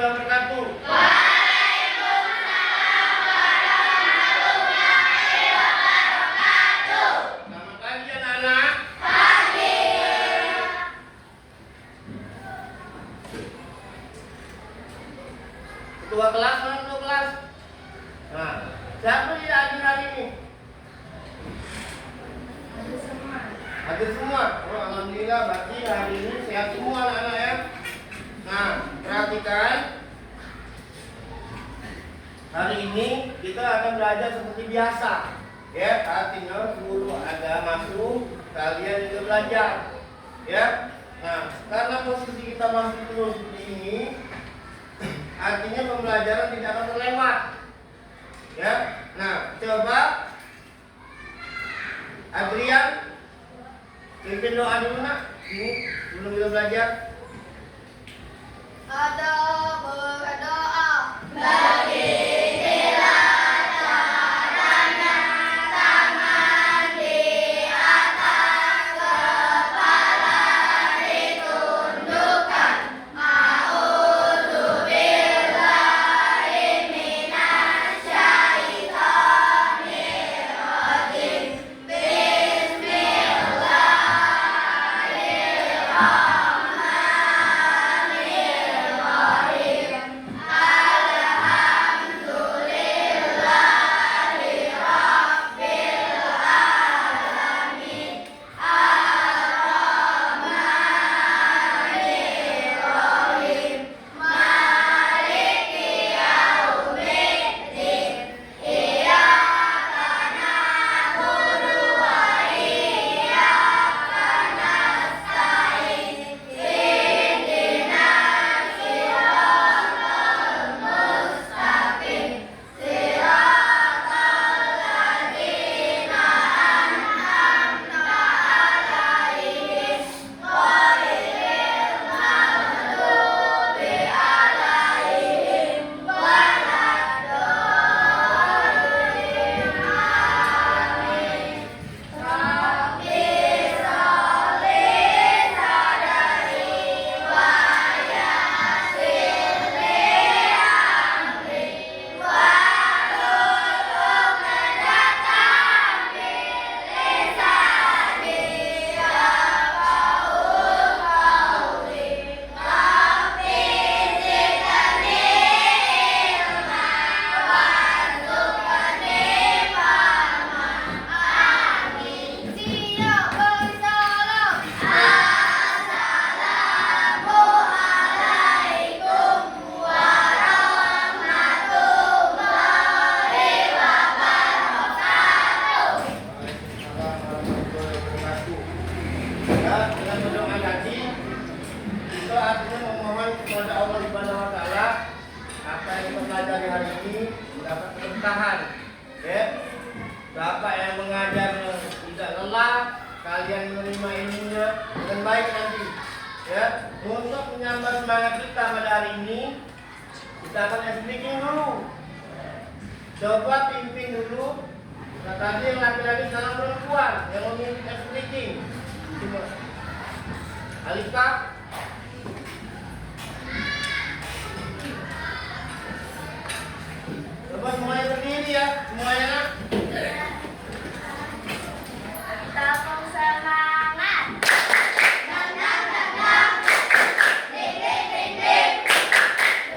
warahmatullahi wabarakatuh. Selamat pagi anak-anak. Ketua kelas mana ketua kelas? Nah, siapa yang hadir hari ini? Hadir semua. Oh, alhamdulillah, berarti hari ini sehat semua anak-anak ya. Nah, perhatikan. Hari ini kita akan belajar seperti biasa. Ya, artinya guru ada masuk, kalian juga belajar. Ya. Nah, karena posisi kita masih terus seperti ini, artinya pembelajaran tidak akan terlewat. Ya. Nah, coba Adrian pimpin doa dulu nak. Ini sebelum kita belajar. Ada berdoa bagi kita caranya tangan di atas kepala ditundukkan. A'udzubillahi minasyaitonir rajim. Bertahan, ya. Bapak yang mengajar tidak lelah, kalian menerima ilmunya dengan baik nanti, ya. Untuk menyambut semangat kita pada hari ini, kita akan speaking dulu. Coba pimpin dulu. Nah, tadi yang laki-laki sama perempuan yang memimpin speaking. Alika. Coba semuanya berdiri ya, semuanya. Tepuk semangat. Dang dang dang dang. Ding ding ding ding.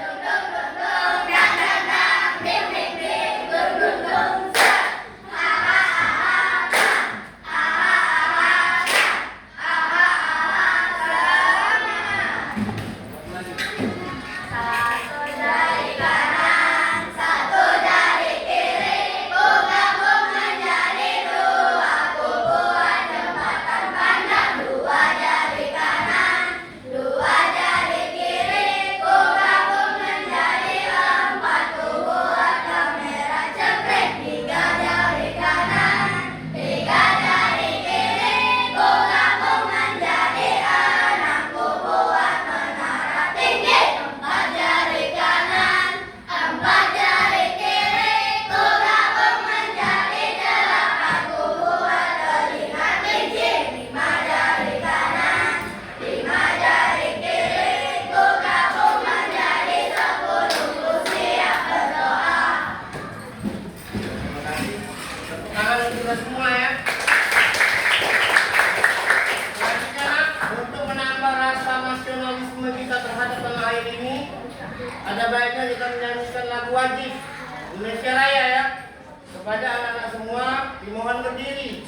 Dung dung dung dung. Dang dang dang. Ding ding ding. Dung dung dung. Ha ha ha ha. Ha ha ha ha. Ha ha ha ha. ada baiknya kita menyanyikan lagu wajib Indonesia Raya ya. Kepada anak-anak semua, dimohon berdiri.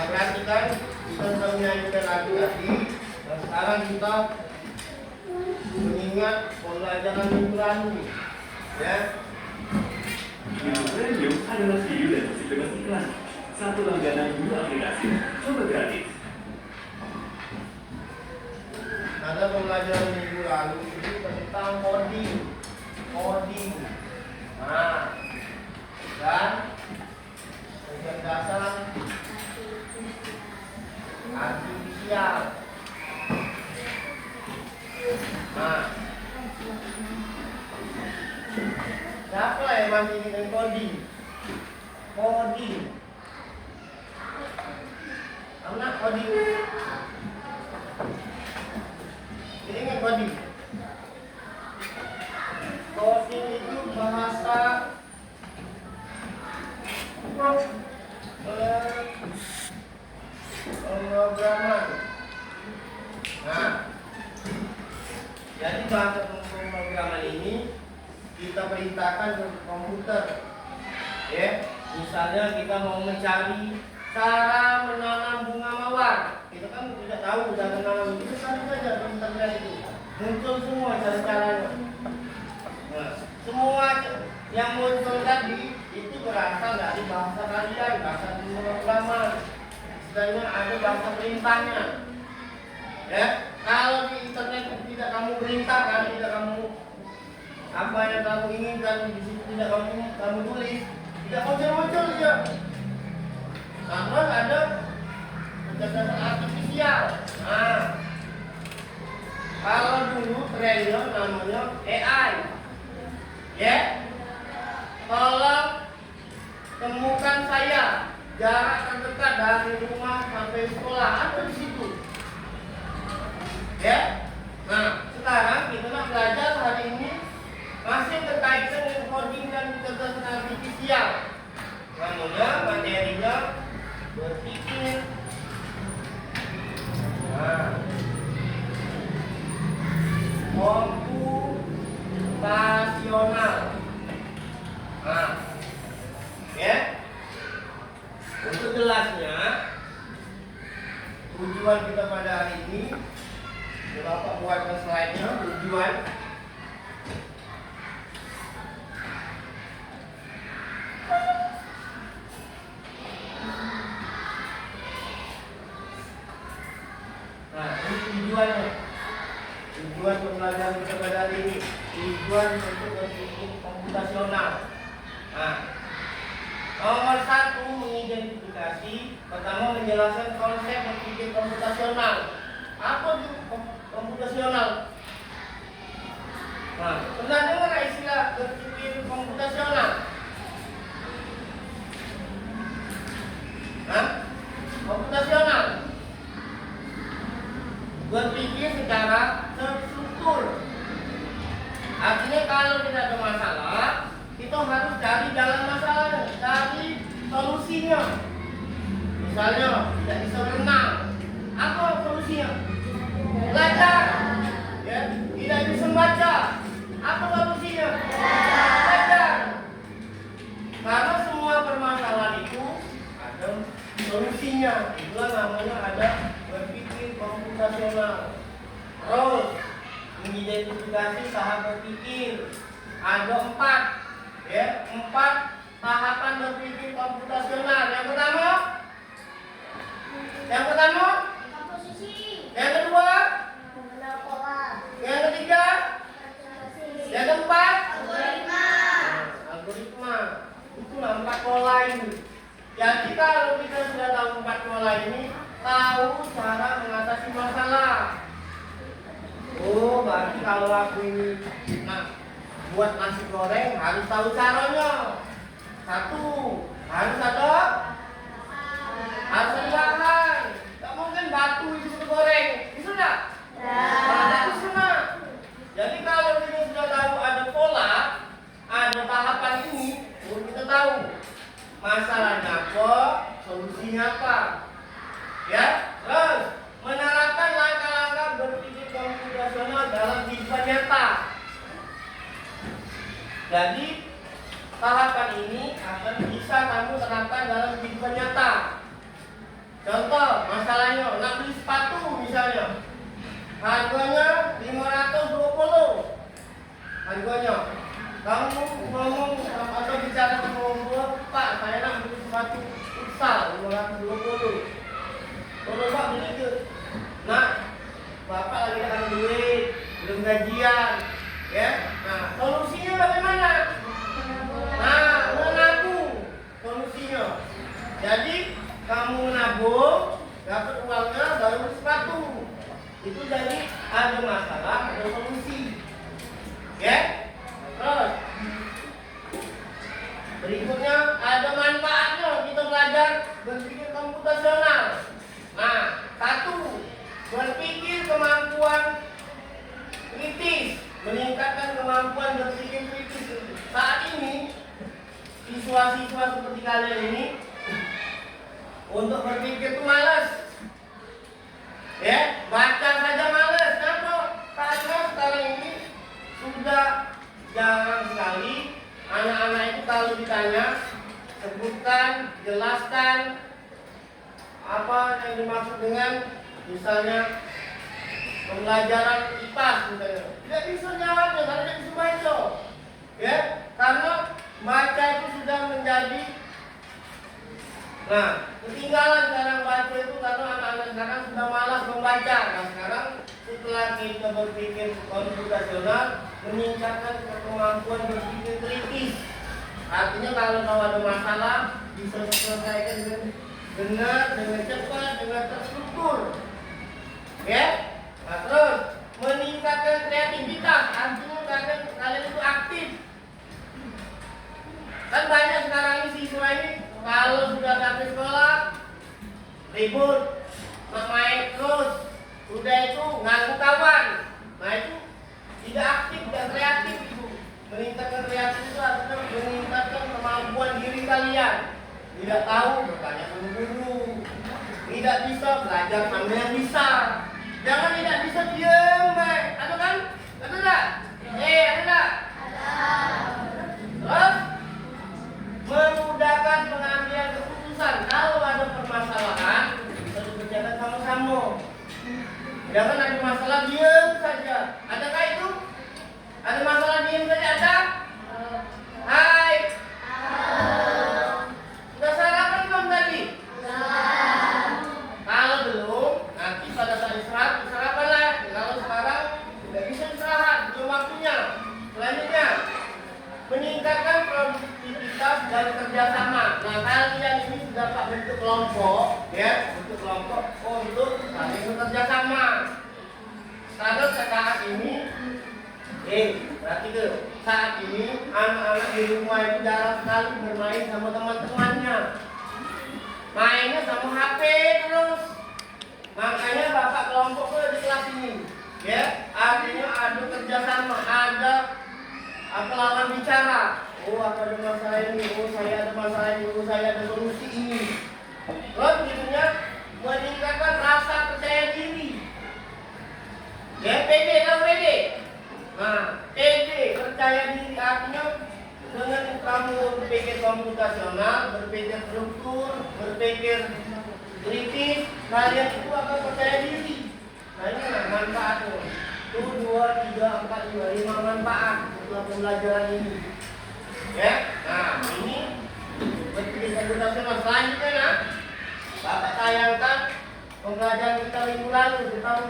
Perhatikan, kita sudah menyanyikan lagu tadi. Dan sekarang kita mengingat pembelajaran minggu lalu. Ya. Premium adalah video dan musik bebas iklan. Satu langganan 2 aplikasi. Coba gratis. Ada pembelajaran minggu lalu itu tentang coding. Nah, dan kecerdasan artifisial. Nah, siapa yang masih ingin coding? Anak coding. Ini kan coding. Coding itu bahasa pemrograman. Nah, jadi bahasa pemrograman ini kita perintahkan ke komputer. Ya, misalnya kita mau mencari cara menanam bunga mawar. Kita kan tidak tahu cara menanam itu, cari saja di internet itu. Muncul semua cara-caranya. Nah, semua yang muncul tadi itu berasal dari bahasa kalian, bahasa pemrograman. Istilahnya ada bahasa perintahnya. Ya, kalau di internet tidak kamu perintahkan, tidak kamu apa yang kamu inginkan di situ tidak kamu tulis, tidak muncul dia. Karena ada kecerdasan artifisial. Nah, kalau dulu trennya namanya AI. Ya, tolong temukan saya jarak terdekat dari rumah sampai sekolah, ada di situ. Ya, nah sekarang kita nak belajar hari ini masih berkaitan dengan coding dan kecerdasan artifisial. Namanya materinya berpikir. Nah, komputasional. Nah, ya. Untuk jelasnya, tujuan kita pada hari ini, Bapak buatkan slide-nya, tujuan. Nah, ini tujuannya. Tujuan pembelajaran kita pada hari ini. Tujuan kemampuan untuk berpikir komputasional. Nah, nomor 1 mengidentifikasi, pertama menjelaskan konsep berpikir komputasional. Apa itu komputasional? Nah, pernah dengar istilah berpikir komputasional? Nah, komputasional berpikir secara terstruktur. Artinya kalau tidak ada masalah, kita harus cari jalan masalahnya, cari solusinya. Misalnya tidak bisa berenang, apa solusinya? Belajar. Ya, tidak bisa membaca, apa solusinya? Belajar. Karena semua permasalahan itu ada solusinya. Itulah namanya ada berpikir komputasional. Terus mengidentifikasi tahap berpikir. Ada 4, ya, 4 tahapan berpikir komputasional. Yang pertama, Komposisi. yang kedua, Mengenal pola. yang ketiga, yang keempat, Algoritma. algoritma. Itulah 4 pola ini. Jadi kalau kita sudah tahu 4 pola ini, tahu cara mengatasi masalah. Oh, berarti kalau aku ini buat nasi goreng harus tahu caranya. 1, harus ada bahan. Tak mungkin batu itu goreng, bisa enggak? Nah, bisa. Jadi kalau kita sudah tahu ada pola, ada tahapan ini, kita tahu masalahnya apa, solusinya apa. Ya, terus menerapkan langkah-langkah berpikir komputasional dalam kehidupan nyata. Jadi tahapan ini akan bisa kamu terapkan dalam kehidupan nyata. Contoh, masalahnya nak beli sepatu misalnya, harganya 520. Harganya, kamu ngomong atau bicara sama orang tua, Pak, saya nak beli sepatu futsal 520. Kalau Pak beli ke, nak, Bapak lagi ada duit, belum gajian, ya. Nah, solusinya bagaimana? Nah, menabung solusinya. Jadi kamu menabung, dapat uangnya baru beli sepatu. Itu jadi ada masalah, ada solusi. Ya? Terus berikutnya ada manfaatnya kita belajar berpikir komputasional. Nah, 1, berpikir kemampuan kritis, meningkatkan kemampuan berpikir kritis. Saat ini siswa-siswa seperti kalian ini untuk berpikir itu malas. Ya, baca saja malas. Kenapa? Karena sekarang ini sudah jarang sekali anak-anak itu kalau ditanya sebutkan, jelaskan apa yang dimaksud dengan misalnya pembelajaran IPA misalnya. Tidak bisa jawabnya karena tidak bisa baca. Ya, karena baca itu sudah menjadi ketinggalan sekarang baca itu karena anak-anak sekarang sudah malas membaca. Nah, sekarang setelah kita berpikir komputasional, meningkatkan kemampuan berpikir kritis. Artinya kalau ada masalah bisa diselesaikan dengan benar, dengan cepat, dengan terstruktur. Ya. Nah, terus meningkatkan kreativitas. Artinya kalian itu aktif. Kan banyak sekarang ini siswa ini kalau sudah sampai sekolah ribut, main terus, udah itu nganggu kawan. Nah itu tidak aktif, tidak kreatif itu. Meningkatkan kreatif itu artinya meningkatkan kemampuan diri kalian. Tidak tahu bertanya sama guru, tidak bisa belajar sama yang bisa. Jangan tidak bisa diam, baik. Ada kan? Ada tak? Ada tak? Terus memudahkan pengambilan keputusan. Kalau ada permasalahan bisa dikerjakan sama-sama. Jangan ada masalah diam saja. Adakah itu? Ada masalah diam saja ada? Hai. Sudah sarapan belum tadi? Kalau belum, nanti pada saat istirahat sarapan lah. Kalau sekarang tidak bisa istirahat, belum waktunya. Selain dan kerjasama. Nah, kalian ini sudah dapat bentuk kelompok, ya, bentuk kelompok untuk saling bekerja sama. Karena saat ini, berarti ke saat ini anak-anak di rumah itu jarang sekali bermain sama teman-temannya. Mainnya sama HP terus. Makanya bapak kelompok itu di kelas ini, ya, artinya ada kerjasama, ada lawan bicara. Oh, apa ada masalah ini? Oh, saya ada masalah ini. Oh, saya ada solusi ini. Terus jadinya meningkatkan rasa percaya diri. Ya, PD kan PD. Nah, PD percaya diri artinya dengan kamu berpikir komputasional, berpikir struktur, berpikir kritis, kalian itu akan percaya diri. Nah, ini manfaatnya. Itu 2, 3, 4, 5 manfaat setelah pembelajaran ini. Ya, nah ini berpikir komputasional. Selanjutnya, nah, Bapak tayangkan pembelajaran kita minggu lalu tentang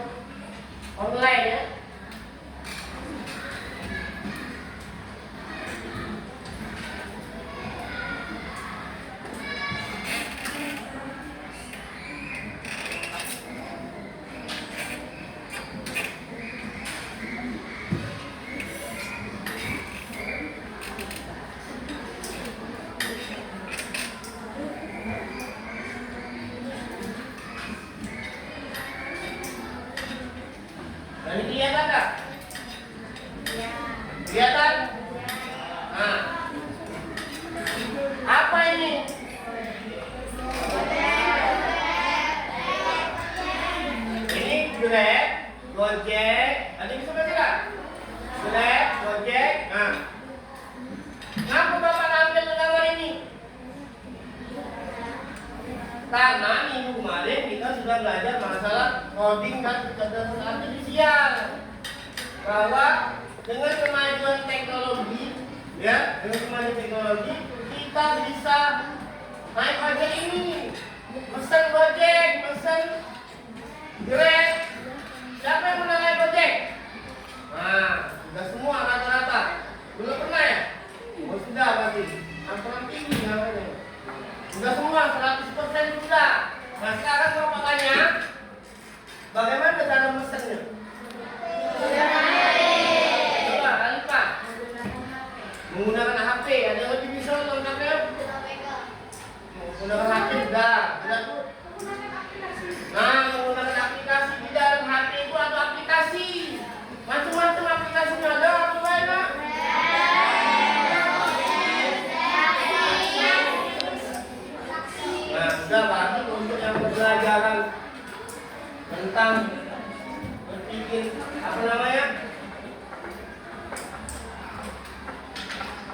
online, ya. Nah, ini kelihatan tak? Kelihatan? Nah, apa ini? Ini Grab, Gojek. Ada yang bisa baca tak? Grab, Gojek. Nah, kenapa Bapak tampil gambar ini? Karena minggu kemarin kita sudah belajar masalah coding dan kecerdasan artifisial. Bahwa dengan kemajuan teknologi, ya, dengan kemajuan teknologi kita bisa naik ojek ini, pesan Gojek, pesan Grab. Siapa yang pernah naik Gojek? Nah, sudah semua rata-rata. Belum pernah ya? Oh, sudah berarti. Angkutan tinggi namanya. Sudah semua 100% sudah. Nah, sekarang Bapak tanya, bagaimana cara mesennya? Coba Alifah. Menggunakan HP. Ada yang lebih bisa lengkapnya? Menggunakan HP sudah. Sudah tuh. Nah, menggunakan aplikasi di dalam HP itu ada aplikasi. Macam-macam aplikasinya ada. Apa banyak? Nah, sudah bagus untuk yang pembelajaran tentang berpikir apa namanya?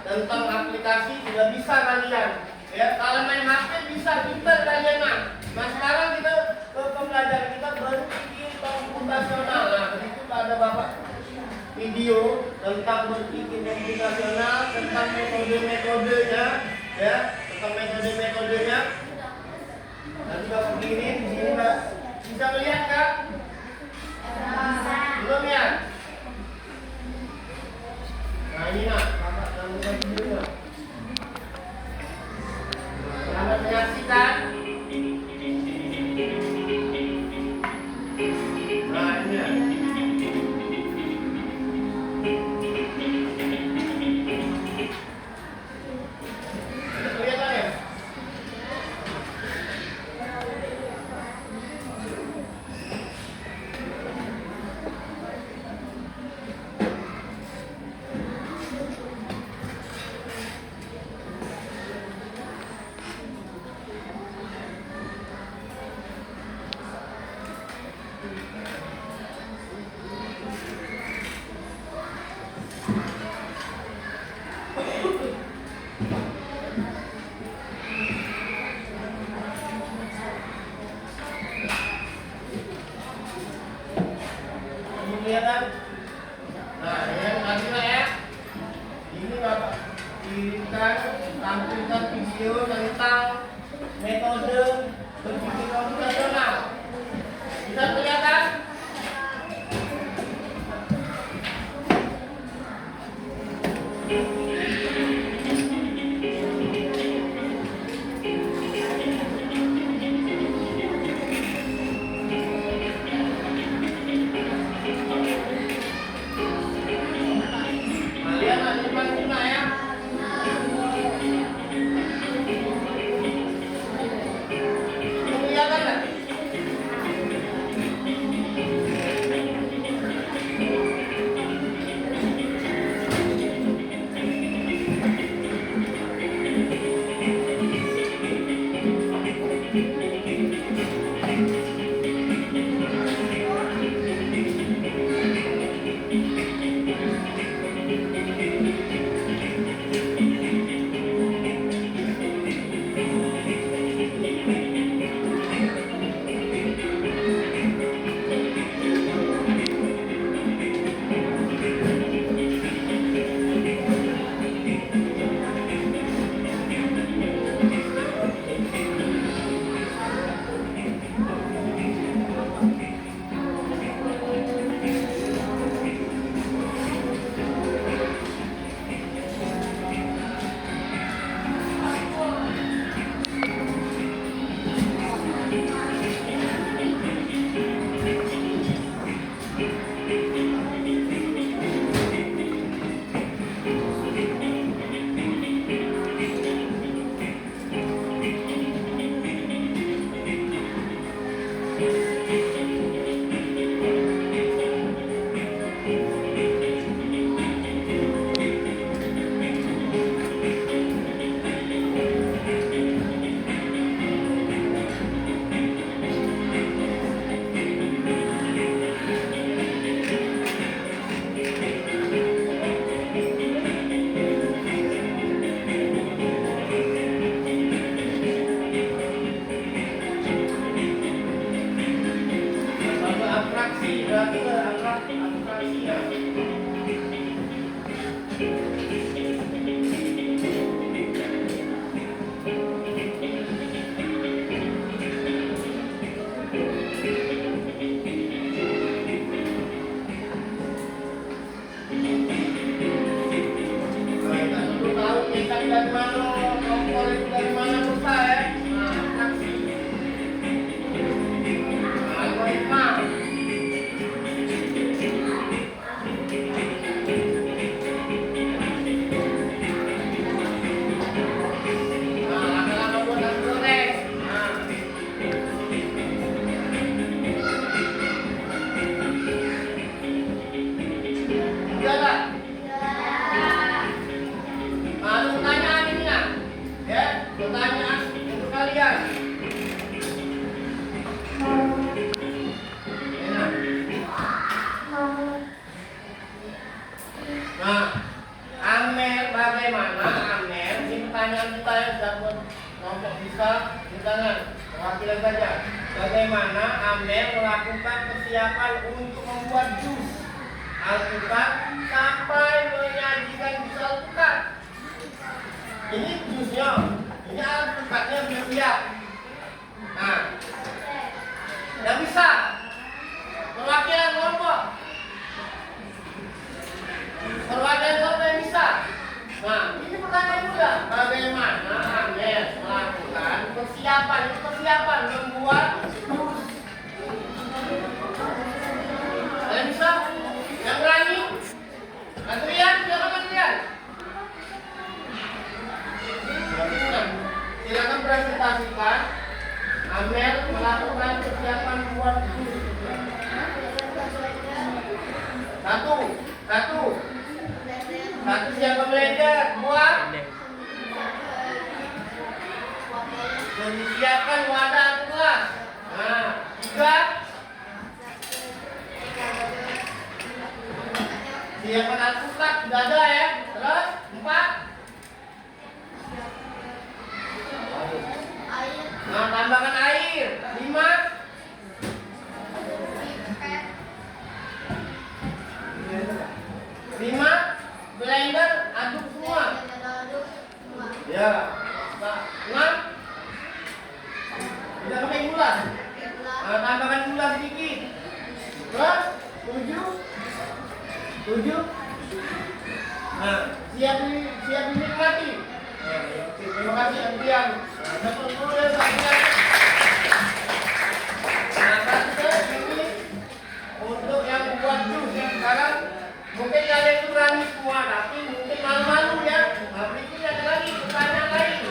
Tentang aplikasi sudah bisa kalian. Ya, kalau main HP bisa pintar kalian mah. Nah, sekarang kita ke pembelajaran kita berpikir komputasional. Nah, itu ada Bapak video tentang berpikir komputasional, tentang metode-metodenya, ya, tentang metode-metodenya. Nanti Bapak kirim di sini, Mbak. Bisa melihat Kak? Belum ya? Nah, ini nak, Bapak gabungkan dulu. Selamat menyaksikan. Nah, ini ya. Kelihatan ya? Kelihatan? Nah, yang tadi ya. Ini Bapak kirimkan, tampilkan video tentang metode berpikir komputasional. Bisa kelihatan? Pemirsa dari mana, kompor itu dari mana buka ya? Nah, taksi. Algoritma. Nah, lama-lama buat nasi goreng. Nah. Udah nggak? Nah, pertanyaan ini ya. Ya, pertanyaan untuk kalian. Enak. Nah, Amer bagaimana Amer? Ini pertanyaan kita yang dapat kelompok bisa di tangan perwakilan saja. Bagaimana Amer melakukan persiapan untuk membuat jus alpukat sampai menyajikan jus alpukat? Ini jusnya, ini alpukatnya belum siap. Nah, tidak bisa. Perwakilan kelompok. Perwakilan kelompok yang bisa. Nah, ini pertanyaan juga. Bagaimana Amer melakukan persiapan? Ini persiapan membuat jus. Kalian bisa? Yang berani? Adrian, silakan Adrian. Silakan presentasikan Amer melakukan persiapan membuat jus. Satu siapa blender buat dan disiapkan wadah atau gelas. Nah, 3 siapkan alpukat sudah ada ya. Terus 4 nah, tambahkan air. 5 blender aduk semua. Ya. Nah, 6 tidak pakai gula. Nah, tambahkan gula sedikit. Terus 7. Nah, siap dinikmati. Terima kasih Adrian. Dapat dulu ya Adrian. Nah, ini untuk yang buat jus yang sekarang mungkin kalian itu berani semua, tapi mungkin malu-malu ya. Nah, berikutnya ada lagi pertanyaan lain.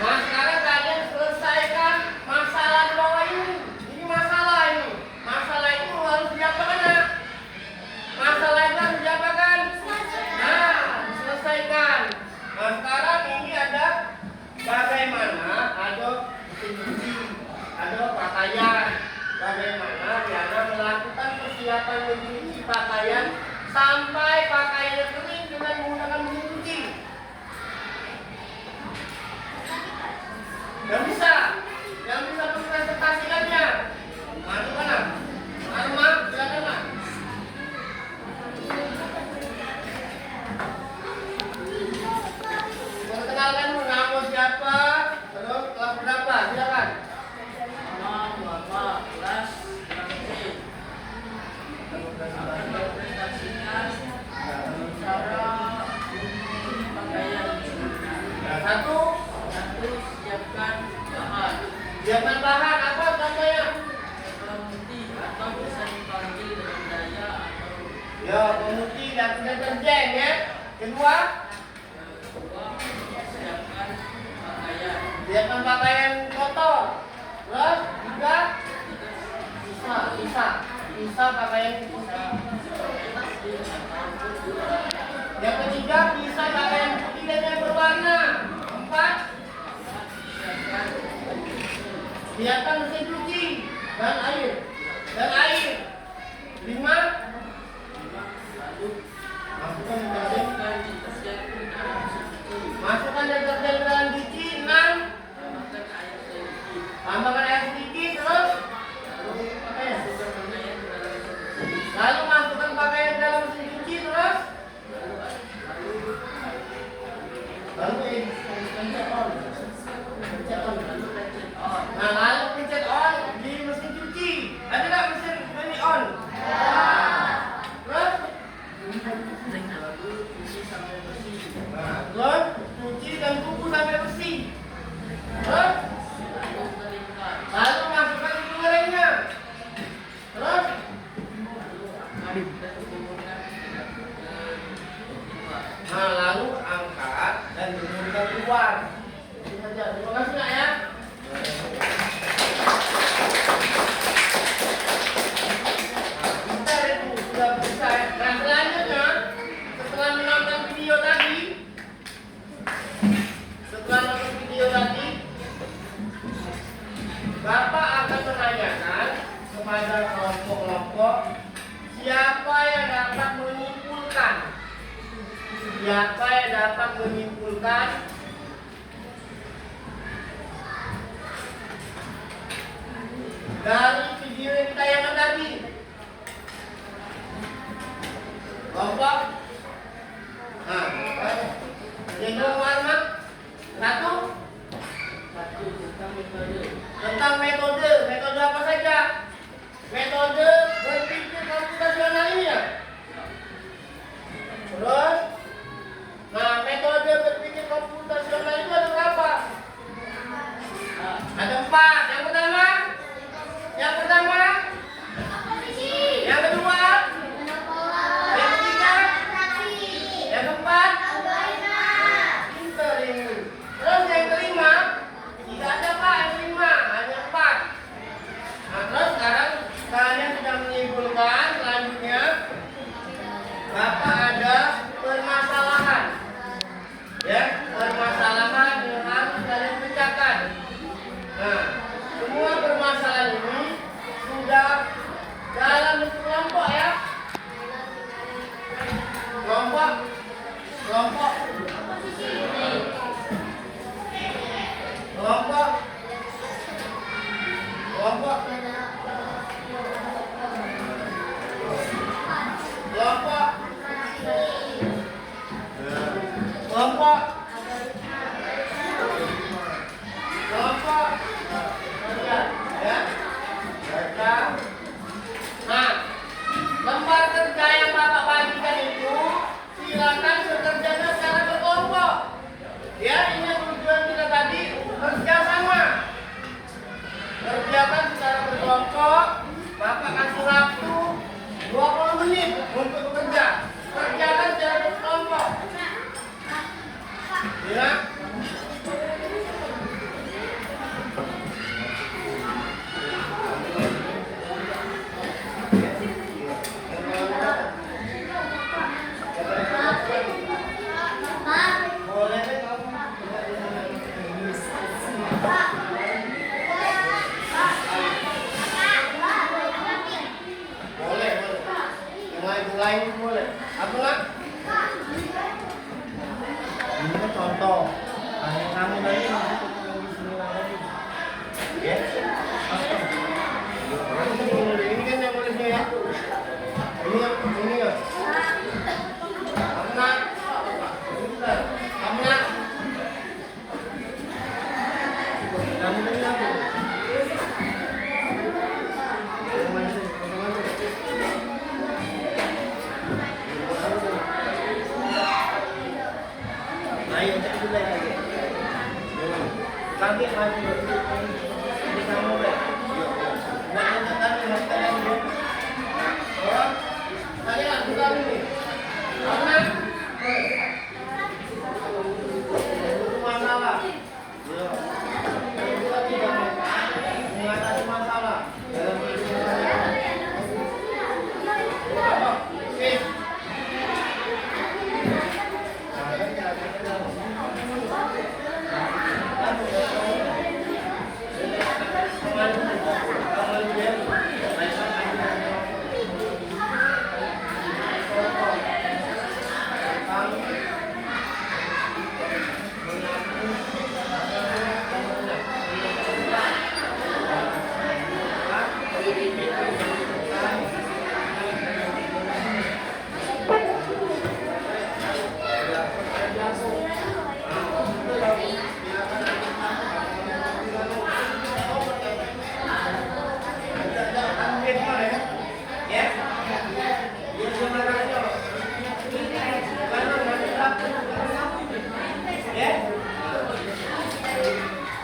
Nah, sekarang kalian selesaikan masalah di bawah ini. Ini masalah ini. Masalah itu harus diapakan ya? Masalah itu harus diapakan? Nah, diselesaikan. Nah, sekarang ini ada bagaimana ada mesin cuci, ada pakaian. Bagaimana Diana melakukan persiapan mencuci pakaian sampai pakaiannya kering dengan menggunakan mesin cuci. Yang bisa mempresentasikannya. Maju mana? Arma, silakan Mak. Perkenalkan nama siapa, terus kelas berapa, silakan. Nama, kelas, berapa presentasikan cara pakaian. Satu, siapkan bahan apa contohnya? Pemutih atau bisa dipanggil dengan daya atau Ya, pemutih dan deterjen ya. Kedua, siapkan pakaian kotor. Terus 3, bisa pakaian putih. Yang ketiga, bisa pakaian putih dan yang berwarna. 4, siapkan mesin cuci dan air. 5, masukkan deterjen ke dalam cuci. 6, tambahkan air sedikit. Terus lalu masukkan pakaian ke dalam mesin cuci. Terus pencet on. Nah, lalu pencet on di mesin cuci. kepada kelompok-kelompok. Siapa yang dapat menyimpulkan? Siapa yang dapat menyimpulkan dari video yang ditayangkan tadi? Kelompok. Nah, Jendong warna satu tentang metode. tentang metode. Metode apa saja? Metode berpikir komputasional ini ya. Terus, nah metode berpikir komputasional itu ada berapa? Ada 4. Yang pertama, yang kedua, yang ketiga, yang keempat. Pinter ini. Terus yang kelima, tidak ada Pak yang kelima, hanya 4. Nah terus sekarang kalian sudah menyimpulkan selanjutnya Bapak ada permasalahan. Ya, permasalahan yang harus kalian pecahkan. Nah, semua permasalahan ini sudah dalam bentuk kelompok ya. Kelompok. Kelompok. Kelompok. Kelompok. Kelompok. Kelompok. Kelompok. Ya. Baca. Nah, lembar kerja yang Bapak bagikan itu silakan bekerjanya secara berkelompok. Ya, ini tujuan kita tadi kerja sama. Kerjakan secara berkelompok. Bapak kasih waktu 20 menit untuk bekerja. Kerjakan secara berkelompok. Ya. Boleh deh kamu. Boleh. Yang lain boleh. Apa nak? Ini kan contoh. Kamu tadi ya. Ini kan yang bolehnya ya. Ini ya. Kamu nak? Kamu nak? Kamu tadi apa? Ayo, cek dulu lagi. Lagi maju. Ini kamu deh. Buat yang tadi mas kalian dulu. Oh, kalian buka ini. Karena masalah. Kedua tidak mengatasi masalah dalam kehidupan. Oke.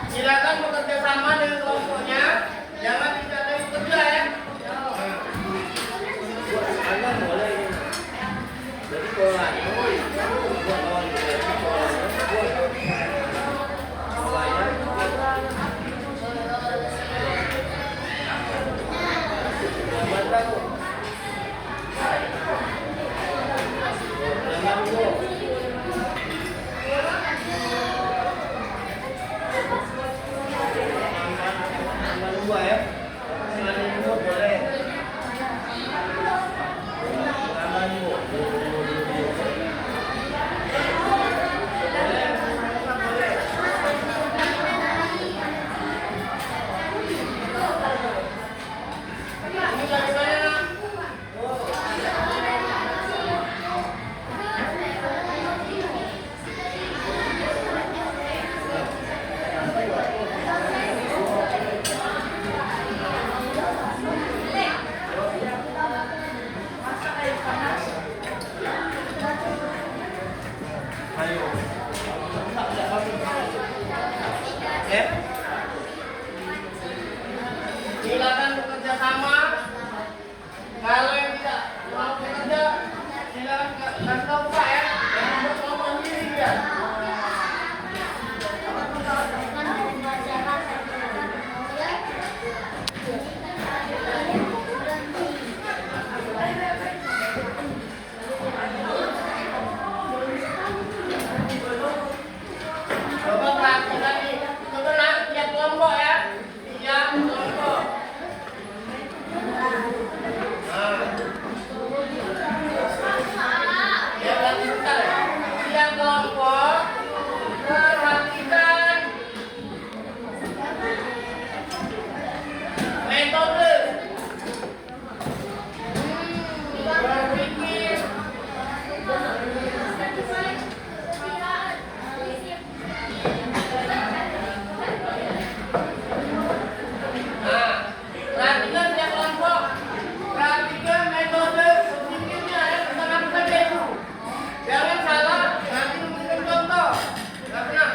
Silakan bekerja sama dengan kelompoknya, jangan tidak ada yang kerja ya. Anda boleh ini. Jadi pola itu buat orang dua ya. Boleh. Ya. Silakan bekerja sama. Kalau yang tidak mau bekerja, silakan kasih tahu Pak ya. Yang membuat ngomong diri ya. Coba perhatikan nih. Coba nak lihat kelompok ya. Tiap kelompok. Ya, berarti bentar ya. Tiap kelompok perhatikan metode berpikir. Perhatikan tiap kelompok. Perhatikan metode berpikirnya ya. Tentang apa saja itu. Jangan salah, nanti memberikan contoh. Nggak pernah.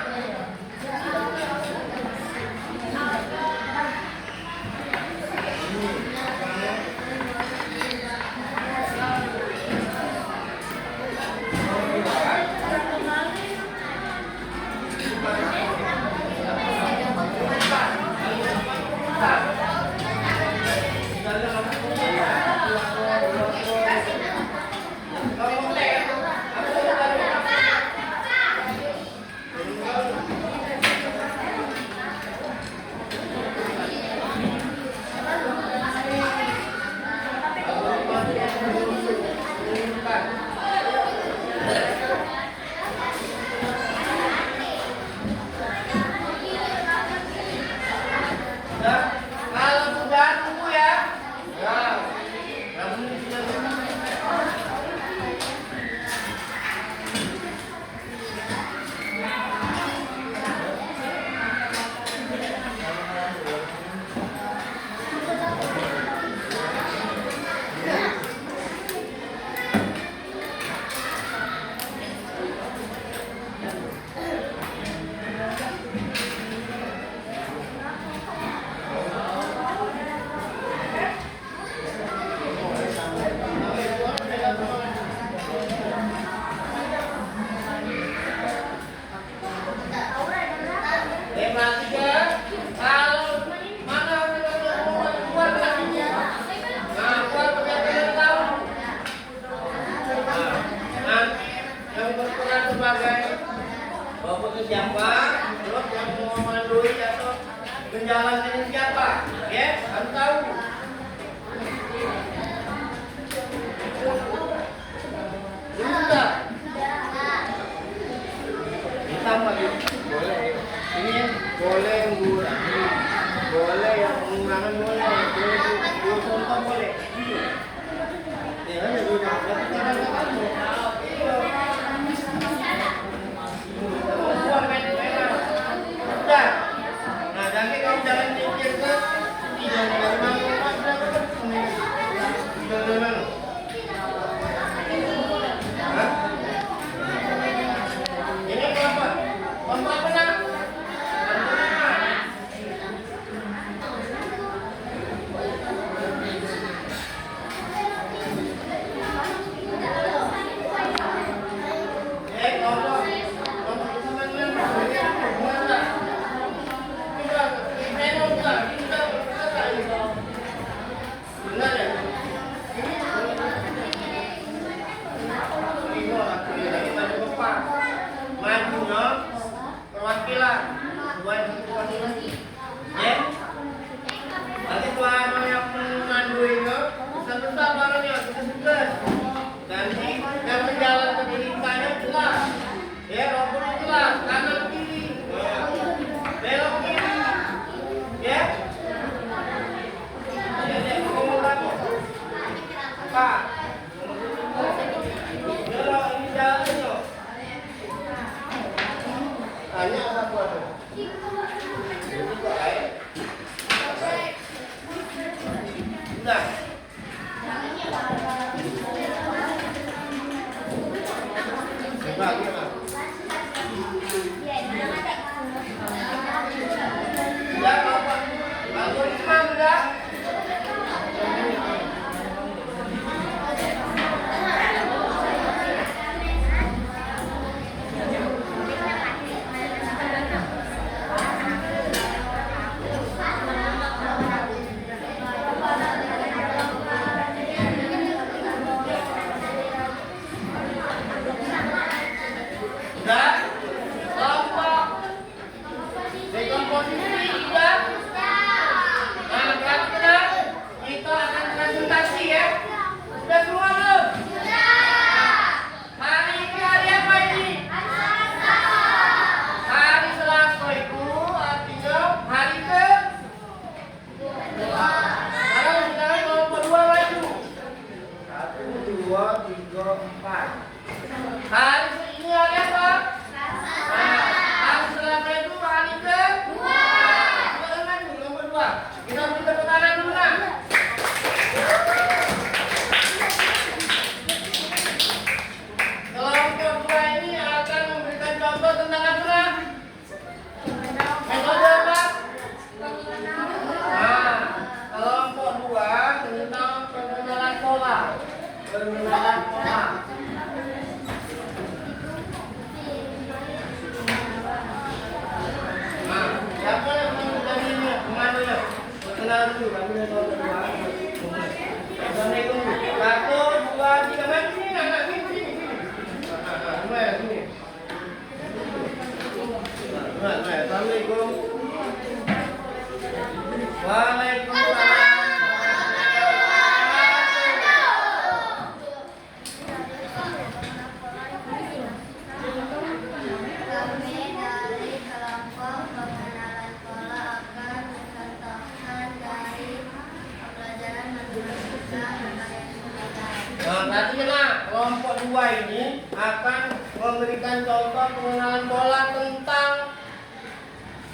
Kalau sudah tunggu ya. Ya. Kamu sudah perhatikan. Kalau mana keluar kakinya. Nah, keluar pakai tangan tahu. Nanti yang berperan sebagai bapak itu siapa, terus yang mau memandui atau menjalankan siapa, ya harus tahu. Sudah. Hitam lagi. Boleh. Ini boleh mengurangi, boleh yang pengurangan boleh, boleh contoh boleh. Ya, ya sudah. Udah. Nah, nanti kamu jangan mikir ke tidak Sudah. Bagi Mas. Sudah, Bapak. Bagus, Mas, sudah. Sudah. Kelompok dekomposisi sudah. Nah, perhatikan. Kita akan presentasi ya. Sudah semua belum? Hari ini hari apa ini? Hari Selasa itu artinya hari ke? Sekarang kita kelompok 2 maju. 1, 2, 3, 4. Hari ini hari apa? Nah, hari Selasa itu hari ke? Kita maju kelompok 2. Kita beri tepuk tangan dulu nah. Kelompok 2 ini akan memberikan contoh tentang apa nah? Metode apa? Nah, kelompok 2 tentang pengenalan pola. Pengenalan pola. Nah, siapa yang menjadinya? Pemandunya? Perkenalan dulu, kami dari kelompok 2. Assalamualaikum. 1, 2, 3, maju sini, nak sini. Nah, sini. Assalamualaikum. Waalaikumsalam. Kami dari kelompok pengenalan pola akan mencontohkan dari pembelajaran matematika berbagai sumber. Nah, perhatikan kelompok 2 ini akan memberikan contoh pengenalan pola tentang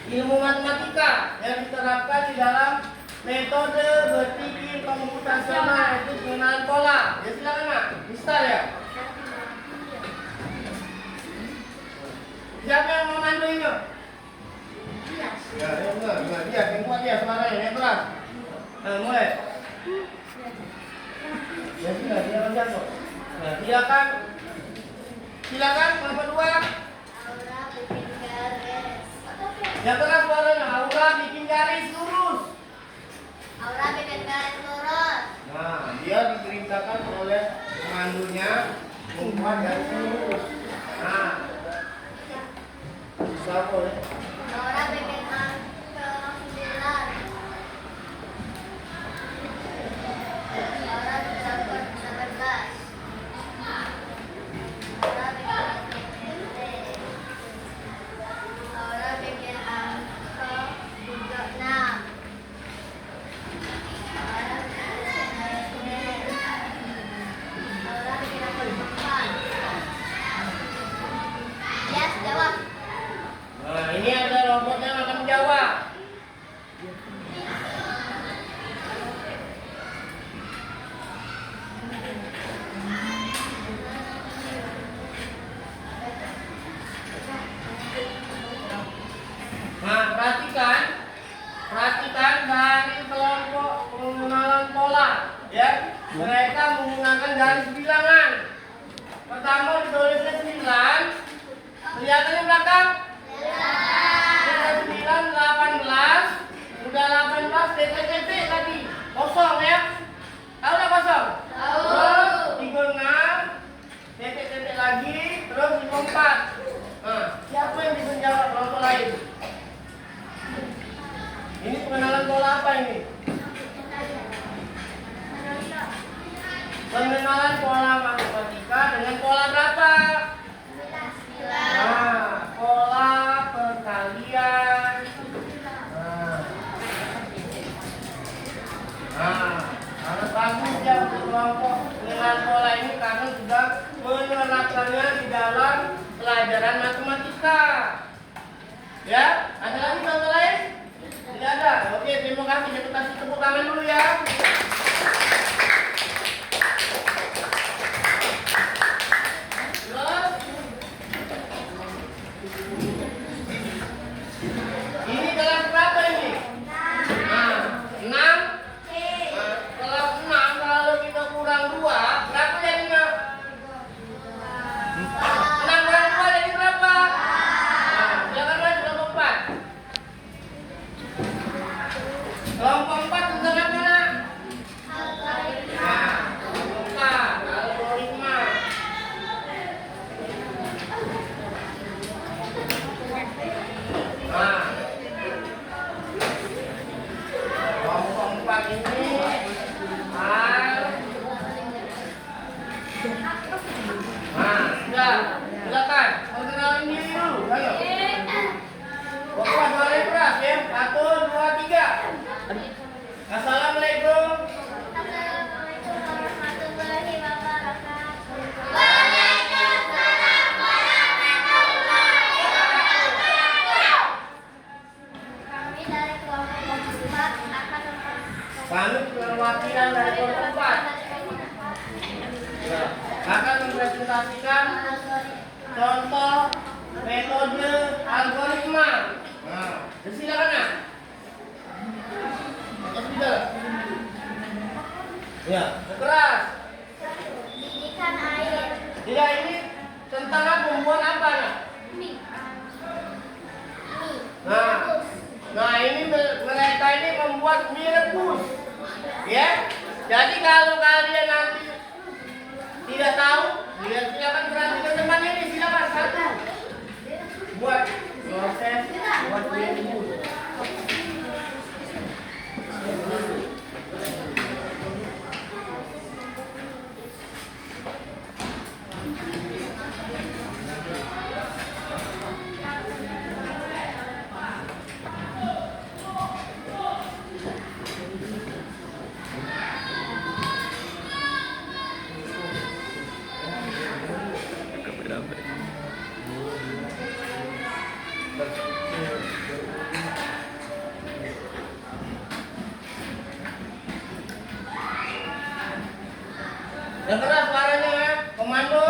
ilmu matematika yang diterapkan di dalam metode berpikir komputasional yaitu pengenalan pola. Ya silakan Nak, bisa ya. Siapa yang memandunya? Ya, benar. Dia, yang kuat dia suaranya, yang keras. Nah, mulai. Ya sudah, dia akan jatuh. Nah, silakan kelompok 2. Aura bikin garis. Yang keras suaranya, Aura bikin garis lurus. Aura bikin garis lurus. Nah, dia diperintahkan oleh pemandunya membuat garis lurus. Nah, bisa boleh. Aura bikin angka 9. Aura bisa buat 11. Aura bikin titik. Aura bikin angka 36. Aura bikin Aura bikin angka 4. Yes, jawab. Nah, ini ada robot yang akan menjawab. Nah, perhatikan dari kelompok pengenalan pola, ya. Mereka menggunakan garis bilangan. Pertama ditulisnya 9, kelihatannya belakang. 9, 18, udah 18 titik tadi kosong ya. Tahu nggak kosong? Tahu. Terus 36 titik lagi, terus 54. Nah, siapa yang bisa jawab kelompok lain? Ini pengenalan pola apa ini? Pengenalan pola matematika dengan pola berapa? 9. Nah, pola perkalian. Nah, harus bagus ya untuk kelompok pengenalan pola ini karena sudah menerapkannya di dalam pelajaran matematika. Ya, ada lagi contoh lain? Tidak ada. Oke, terima kasih. Kita kasih tepuk tangan dulu ya. Anu perwakilan dari kelompok 4. Ya, akan mempresentasikan contoh metode algoritma. Nah, silakan ya. Sudah. Ya, keras. Didikan air. Tidak, ini tentang apa? Membuat apa nak? Mie. Nah ini mereka ini membuat mie rebus. Ya. Jadi kalau kalian nanti tidak tahu, ya silakan perhatikan teman ini, silakan satu. Buat proses buat mie rebus. Yang keras suaranya ya. Komando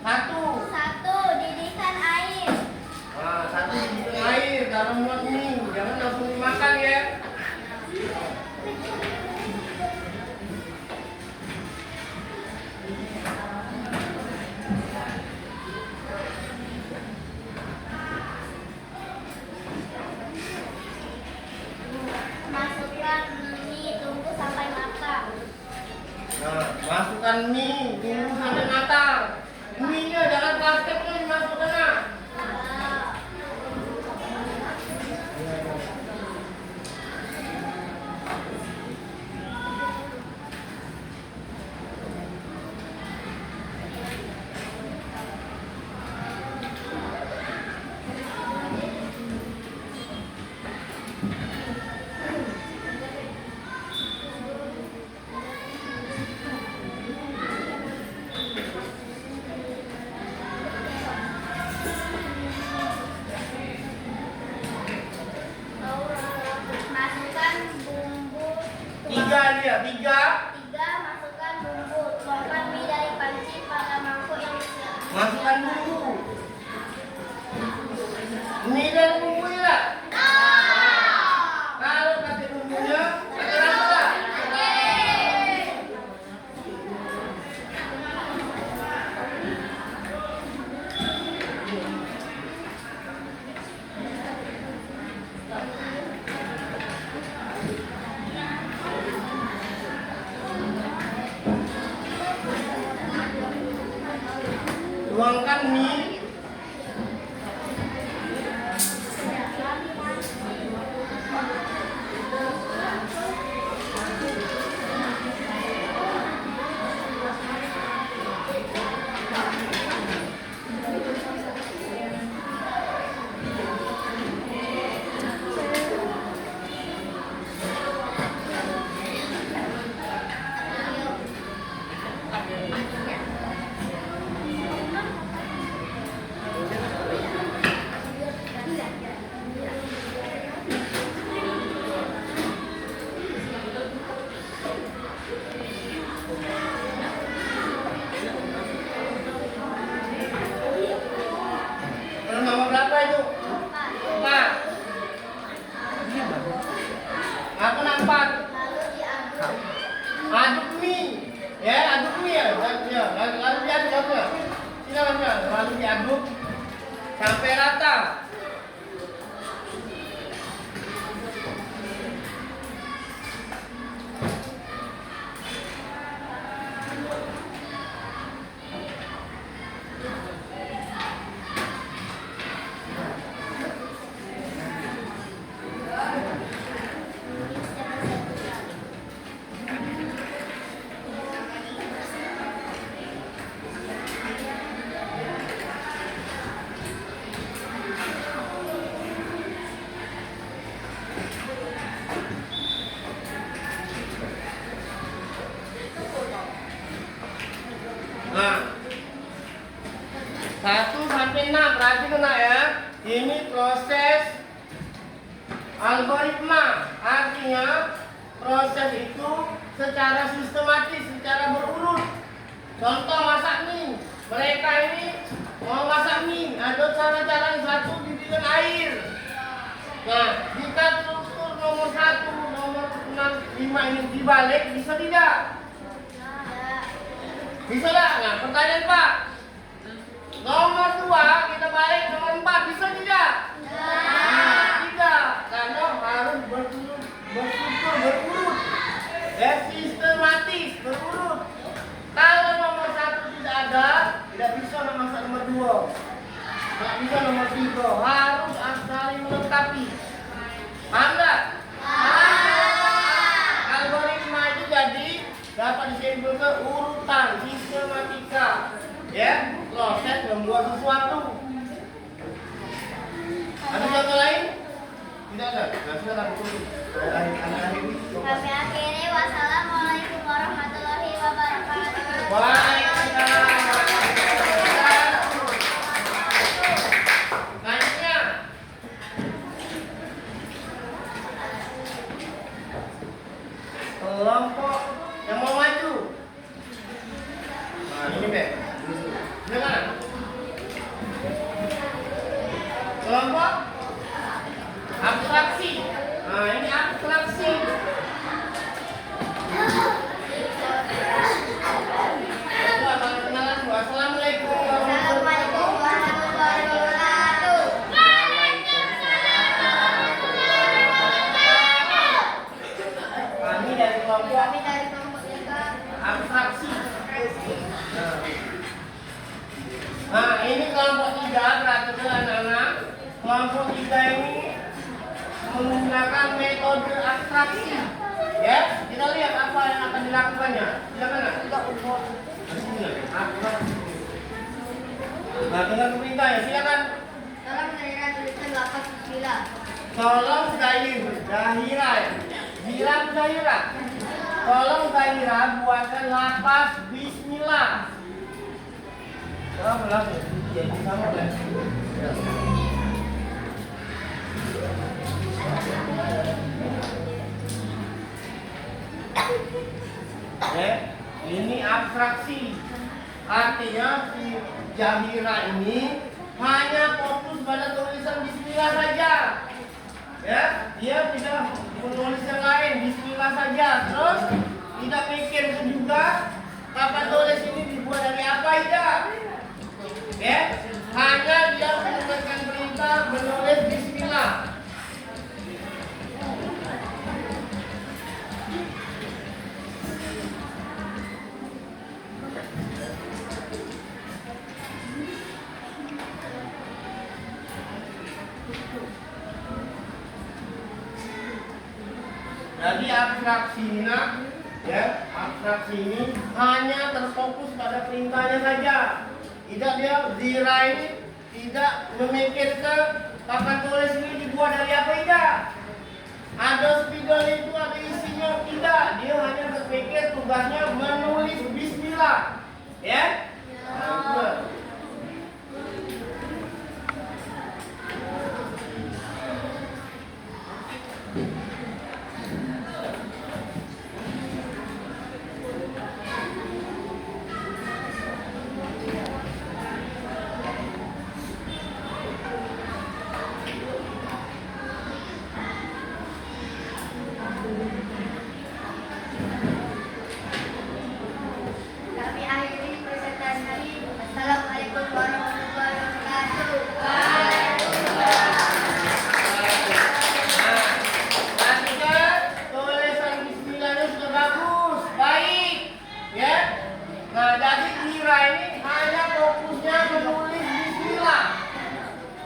satu. Didikan air. Nah, satu didikan air dalam buat mie. Jangan langsung dimakan ya. Masukkan mie, tunggu sampai matang. Nah, masukkan mie, tunggu sampai matang. Mie-nya jangan plastiknya dimasukkan nah. Masukkan bumbu. Tiga dia, tiga. Masukkan bumbu. Tuangkan mie dari panci pada mangkuk yang disiapkan. Masukkan bumbu. Mie dan bumbu ya. Kalau kasih bumbunya, kasih rasa. Tuangkan mie. Nomor berapa itu? 4. Aku nampak. Lalu diaduk. Aduk mie. Ya, aduk mie ya. Lalu diaduk ya. Silakan ya. Lalu diaduk sampai rata. Nah, 1 sampai 6 berarti kena ya. Ini proses algoritma. Artinya proses itu secara sistematis, secara berurut. Contoh masak mie, mereka ini mau masak mie, ada cara-cara yang satu didihkan air. Nah, jika struktur nomor 1, nomor 6, 5 ini dibalik, bisa tidak? Bisa tidak? Nah, pertanyaan Pak. Nomor 2 kita balik nomor 4, bisa tidak? Tidak, karena harus berstruktur berurut. Ya, sistematis, berurut. Kalau nomor 1 tidak ada, tidak bisa masak nomor 2. Tidak bisa nomor 3, harus saling melengkapi. Paham nggak? Algoritma itu jadi dapat disimpulkan urutan, sistematika. Ya, proses membuat sesuatu. Ada contoh lain? Tidak ada. Nah, silakan tulis. Kami akhiri. Wassalamualaikum warahmatullahi wabarakatuh. Waalaikumsalam warahmatullahi wabarakatuh. Selanjutnya. Kelompok yang mau maju. Nah, ini Bek. Silakan. Kelompok abstraksi. Nah, ini abstraksi. Assalamualaikum Assalamualaikum warahmatullahi wabarakatuh. Kami dari kelompok Kami dari kelompok juga. abstraksi. Nah, ini kelompok 3, perhatikan anak-anak. Kelompok 3 ini menggunakan metode abstraksi. Ya, kita lihat apa yang akan dilakukannya. Silakan, Nak. Nah, dengan perintahnya, silakan. Tolong mendengarkan tulisan lafaz bismillah. Tolong Zahira. Zira Zahira. Tolong Zahira buatkan lafaz bismillah. Kamu langsung. Ya, sama kan? Ya. Ini abstraksi. Artinya si Zahira ini hanya fokus pada tulisan bismillah saja. Ya, dia tidak menulis yang lain, bismillah saja. Terus tidak mikir juga papan tulis ini dibuat dari apa tidak. Ya, hanya dia menggunakan perintah menulis bismillah. Jadi abstraksi ini, ya, abstraksi ini hanya terfokus pada perintahnya saja. Tidak dia Zira ini tidak memikirkan papan tulis ini dibuat dari apa tidak. Ada spidol itu ada isinya tidak. Dia hanya berpikir tugasnya menulis bismillah. Ya? Nah, Kami akhiri presentasi. Assalamualaikum warahmatullahi wabarakatuh. Perhatikan tulisan bismillahnya sudah bagus, baik, ya. Nah, jadi Zira ini hanya fokusnya menulis bismillah.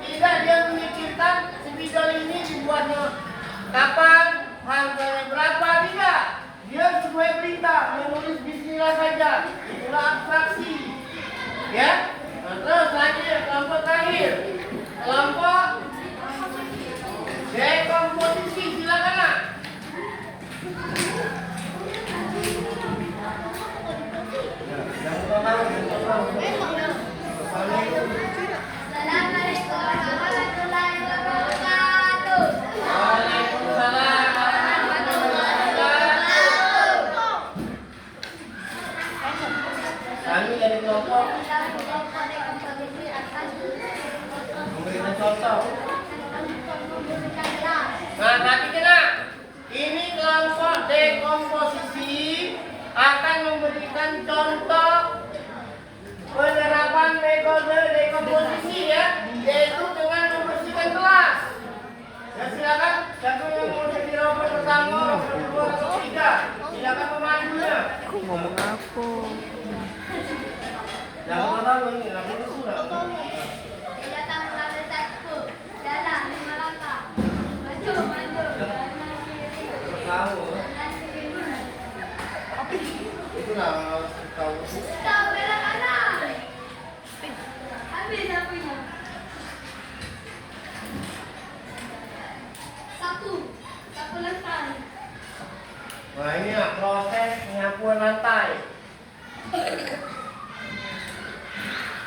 Tidak dia memikirkan spidol ini dibuatnya kapan, harganya berapa, tidak. Dia sesuai perintah menulis bismillah saja. Itulah abstraksi. Ya. Nah, terus lagi kelompok terakhir. Kelompok dekomposisi, silakan Nak. Assalamualaikum warahmatullahi wabarakatuh. Waalaikumsalam warahmatullahi wabarakatuh. kelompok. Dalam kelompok dekomposisi akan Memberikan contoh. memberikan gelas. Nah, perhatikan nak. Ini kelompok dekomposisi akan memberikan contoh penerapan metode dekomposisi ya, yaitu dengan membersihkan kelas. Ya silakan, siapa yang mau jadi robot pertama, robot kedua, robot ketiga, silakan memandunya. Aku ngomong apa? Jangan tahu ini, aku sudah. Dia datang melalui textbook. Jalan 5 langkah. Maju, maju. Kanan kiri. Tahu, Kanan kiri. itu lah tahu. Tahu belok kanan. Habis apinya. Satu lantai. Nah ini lah proses penyapuan lantai.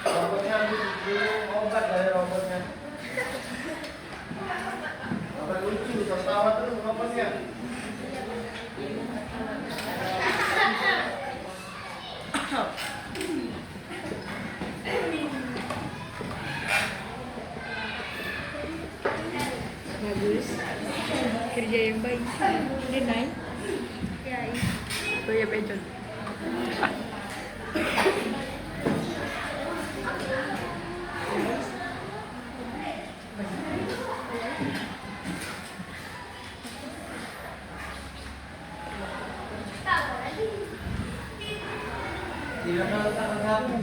Robotnya dulu obat dari robotnya. Obat lucu, tertawa terus robotnya. Bagus. Kerja yang baik. Dia naik. Ya, ini. Oh ya pecot. Tahu lagi. Tidak mau tangan kamu.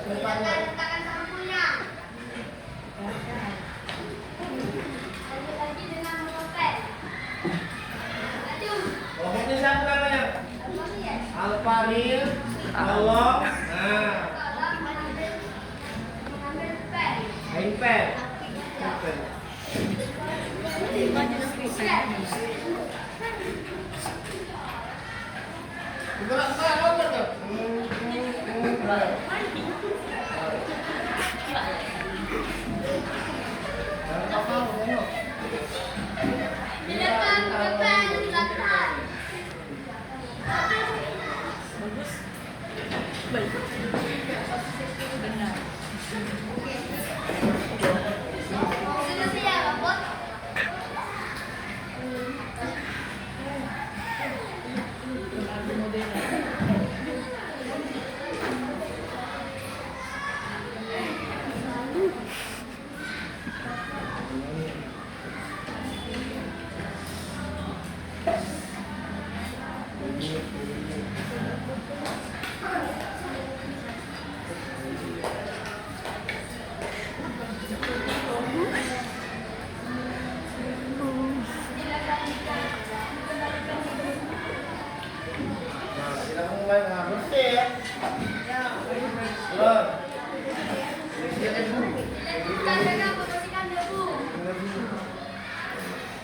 Silakan letakkan sampulnya. Lagi dengan mengopek. Maju. Robotnya siapa namanya? Apa sih ya? Alparil, Tolong, nah, Kalau mengambil pen. iPad. Gerak sekarang robot tuh. Silakan ke pen, silakan. Bagus. Baik. Benar. Sudah siap, robot? Ada model. Nah, silakan mulai dengan bersih ya. Belum. Bersih debu. Silakan dengan membersihkan debu.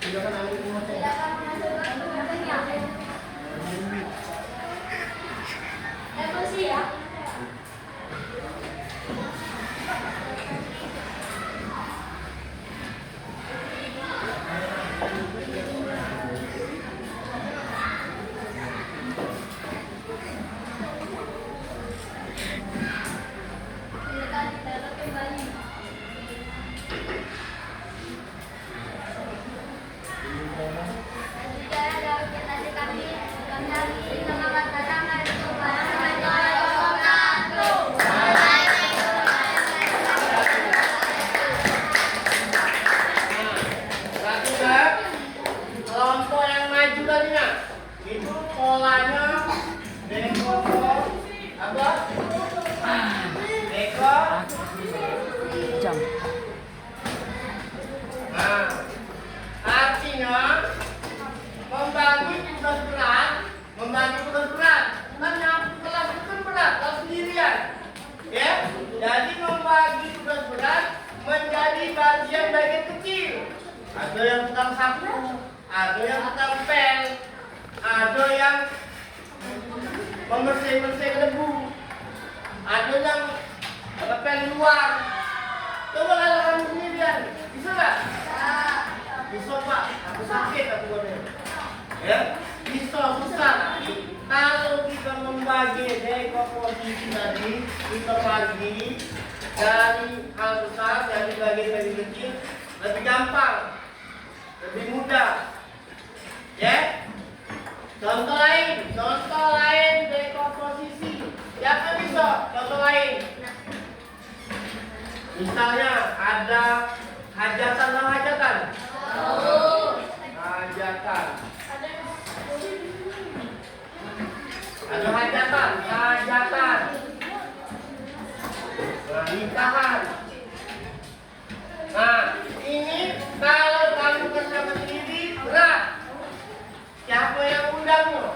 Silakan ambil rumah saya. Silakan memasukkan bumbunya. Bersih ya. Silakan ditaruh kembali. Sejarah dalam kita kami selamat datang dari Perhatikan, kelompok yang maju tadinya itu polanya deko apa? Deko. Jam. Nah, artinya membagi tugas berat, kan yang kelas itu kan berat, kelas sendirian, ya. Jadi membagi tugas berat menjadi bagian kecil. Ada yang tukang sapu, ada yang tukang pel, ada yang membersih debu, ada yang pel luar. Coba kalau kamu sendirian, bisa nggak? Bisa Pak, aku sakit aku buatnya. Ya, bisa susah. Tapi kalau kita membagi komposisi tadi kita bagi dari hal besar jadi bagian-bagian kecil lebih gampang, lebih mudah. Ya? Contoh lain dekomposisi. Siapa bisa? Contoh lain. Misalnya ada hajatan atau hajatan? Hajatan. Ada hajatan. Nikahan. Nah, ini kalau kamu bersama sendiri berat. Siapa yang undangnya?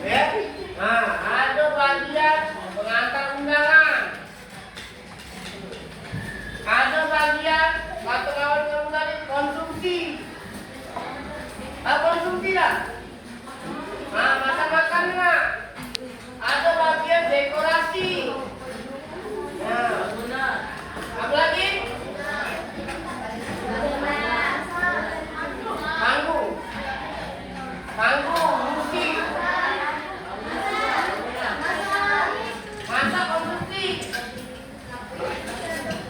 Ya? Nah, ada bagian pengantar undangan. Ada bagian waktu kawan kamu tadi konsumsi. Konsumsi lah. Nah, makan nggak? Ada bagian dekorasi. Nah, Benar. apa lagi? Panggung, musik. Masak konsumsi.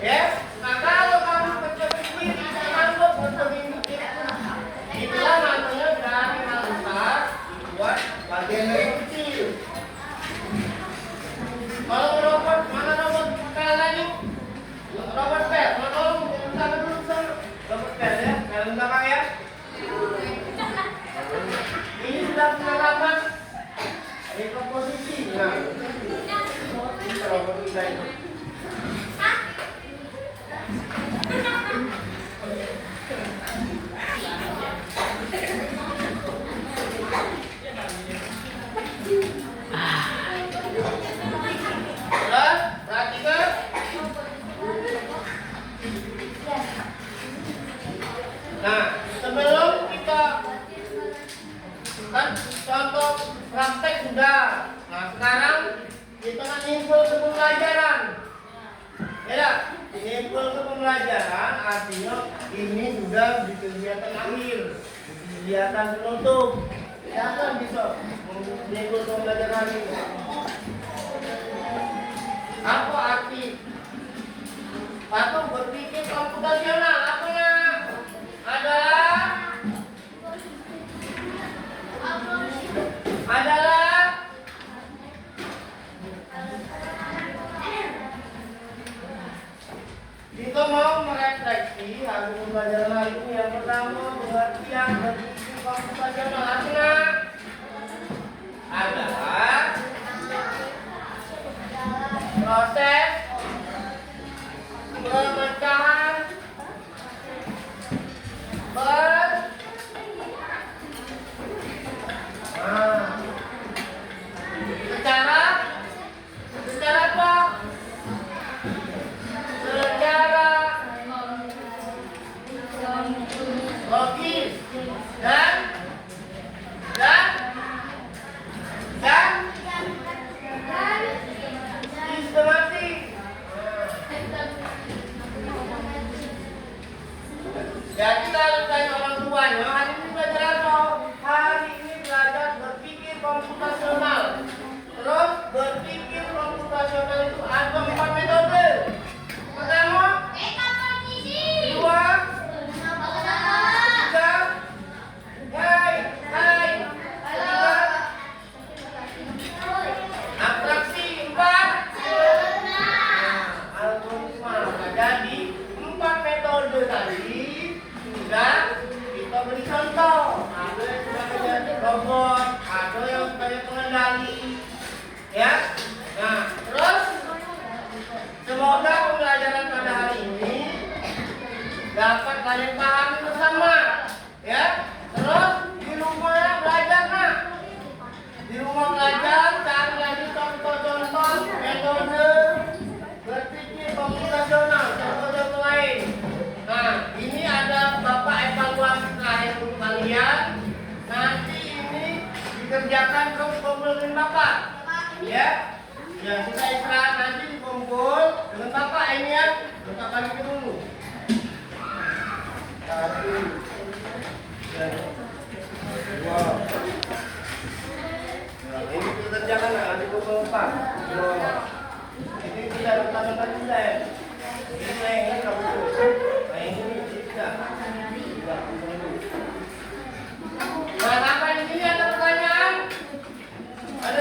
Ya, nah kalau kamu berpikir sanggup untuk ini, itulah namanya dari hal besar dibuat bagian dari kecil. Kalau robot, mana robot pel lagi? Robot pel, tolong kita dulu robot pel ya, pel belakang ya. Ini sudah pengalaman dekomposisi. Nah, ini robot kita itu. Terus, perhatikan. Nah, sebelum kita kan contoh praktek sudah. Nah, sekarang kita kan nyimpul ke pembelajaran. Ya, nyimpul ke pembelajaran artinya ini sudah di kegiatan akhir, di kegiatan penutup. Siapa bisa nyimpul ke pembelajaran ini? Apa arti? Patung berpikir komputasional apanya? Adalah kita mau merefleksi hasil pembelajaran hari ini. Yang pertama, pengertian berpikir komputasional artinya adalah proses pemecahan secara apa? Secara logis dan sistematik. Jadi kalau tanya orang tuanya, hari ini belajar apa? Hari ini belajar berpikir komputasional. Terus berpikir komputasional itu ada 4 metode. Pertama, kedua, ketiga, ketiga, abstraksi, 4, algoritma. Jadi 4 metode tadi sudah kita beri contoh. Ada yang sebagai robot, ada yang sebagai pengendali. Ya, nah terus semoga pembelajaran pada hari ini dapat kalian pahami bersama. Ya, terus di rumah belajar nak. Di rumah belajar cari lagi contoh-contoh metode berpikir komputasional, contoh-contoh lain. Nah, ini ada Bapak evaluasi terakhir untuk kalian. Nanti ini dikerjakan ke kumpulin Bapak. Ya, kita istirahat nanti dikumpul dengan Bapak ini ya. Kita bagi dulu. 1, 2. Nah, ini kita kerjakan nanti. penumpang. Ini tidak bertambah tidak. Ini yang kamu. Nah ini tidak. Tidak perlu. Nah, apa di sini ada pertanyaan? Ada